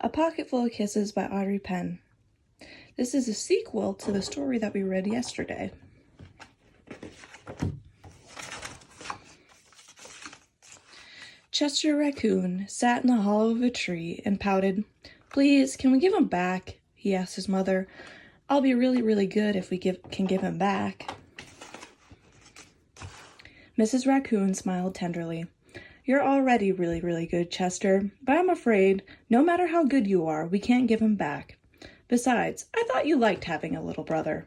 A Pocketful of Kisses by Audrey Penn. This is a sequel to the story that we read yesterday. Chester Raccoon sat in the hollow of a tree and pouted. "Please, can we give him back?" he asked his mother. "I'll be really, really good if we can give him back." Mrs. Raccoon smiled tenderly. "You're already really, really good, Chester, but I'm afraid, no matter how good you are, we can't give him back. Besides, I thought you liked having a little brother."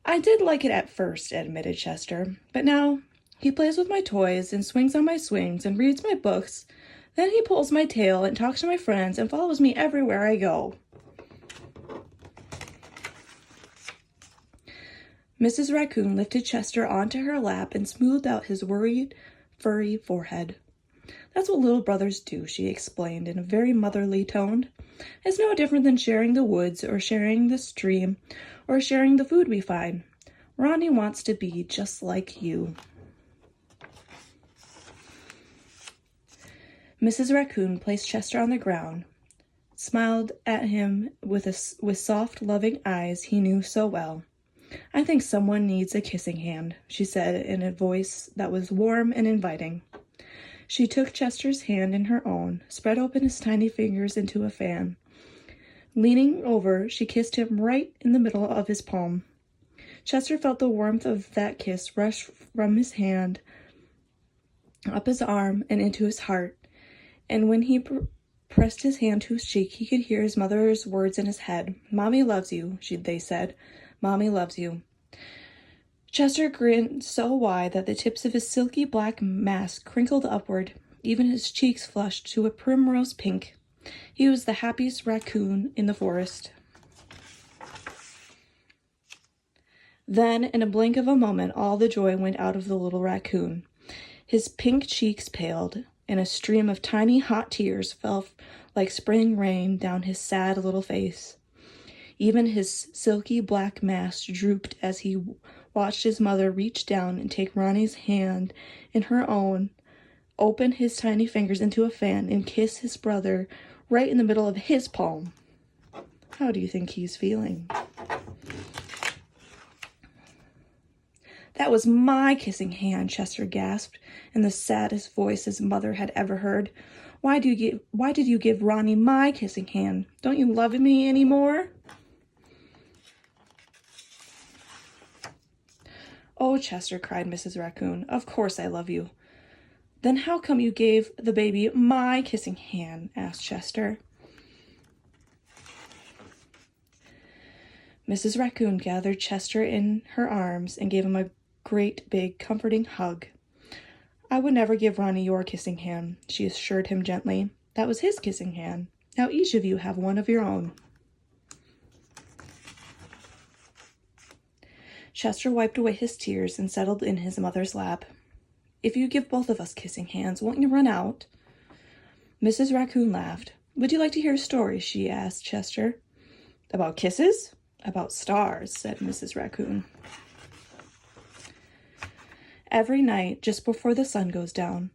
"I did like it at first," admitted Chester, "but now he plays with my toys and swings on my swings and reads my books. Then he pulls my tail and talks to my friends and follows me everywhere I go." Mrs. Raccoon lifted Chester onto her lap and smoothed out his worried, furry forehead. "That's what little brothers do," she explained in a very motherly tone. "It's no different than sharing the woods or sharing the stream or sharing the food we find. Ronnie wants to be just like you." Mrs. Raccoon placed Chester on the ground, smiled at him with soft, loving eyes he knew so well. "I think someone needs a kissing hand," she said in a voice that was warm and inviting. She took Chester's hand in her own, spread open his tiny fingers into a fan. Leaning over, she kissed him right in the middle of his palm. Chester felt the warmth of that kiss rush from his hand, up his arm, and into his heart. And when he pressed his hand to his cheek, he could hear his mother's words in his head. "Mommy loves you," they said. "Mommy loves you." Chester grinned so wide that the tips of his silky black mask crinkled upward. Even his cheeks flushed to a primrose pink. He was the happiest raccoon in the forest. Then, in a blink of a moment, all the joy went out of the little raccoon. His pink cheeks paled, and a stream of tiny hot tears fell like spring rain down his sad little face. Even his silky black mask drooped as he watched his mother reach down and take Ronnie's hand in her own, open his tiny fingers into a fan, and kiss his brother right in the middle of his palm. How do you think he's feeling? "That was my kissing hand," Chester gasped in the saddest voice his mother had ever heard. Why did you give Ronnie my kissing hand? Don't you love me anymore?" "Oh, Chester," cried Mrs. Raccoon, "of course I love you." "Then how come you gave the baby my kissing hand?" asked Chester. Mrs. Raccoon gathered Chester in her arms and gave him a great, big, comforting hug. "I would never give Ronnie your kissing hand," she assured him gently. "That was his kissing hand. Now each of you have one of your own." Chester wiped away his tears and settled in his mother's lap. "If you give both of us kissing hands, won't you run out?" Mrs. Raccoon laughed. "Would you like to hear a story?" she asked Chester. "About kisses?" "About stars," said Mrs. Raccoon. "Every night, just before the sun goes down,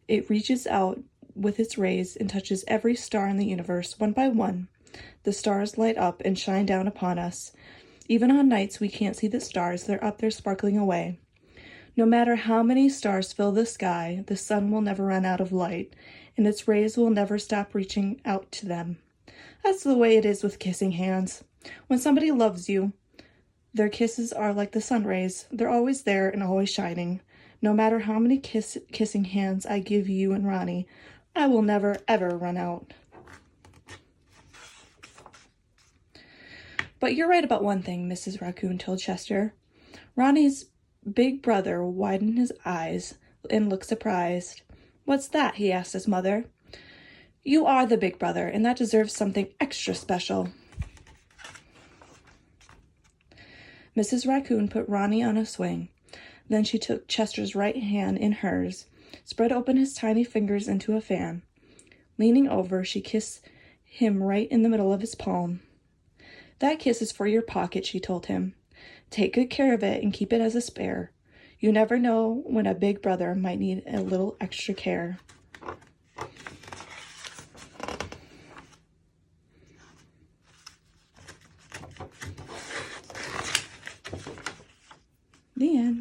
it reaches out with its rays and touches every star in the universe, one by one. The stars light up and shine down upon us. Even on nights we can't see the stars, they're up there sparkling away. No matter how many stars fill the sky, the sun will never run out of light, and its rays will never stop reaching out to them. That's the way it is with kissing hands. When somebody loves you, their kisses are like the sun rays. They're always there and always shining. No matter how many kissing hands I give you and Ronnie, I will never, ever run out." "But you're right about one thing," Mrs. Raccoon told Chester. Ronnie's big brother widened his eyes and looked surprised. "What's that?" he asked his mother. "You are the big brother, and that deserves something extra special." Mrs. Raccoon put Ronnie on a swing. Then she took Chester's right hand in hers, spread open his tiny fingers into a fan. Leaning over, she kissed him right in the middle of his palm. "That kiss is for your pocket," she told him. "Take good care of it and keep it as a spare. You never know when a big brother might need a little extra care." The end.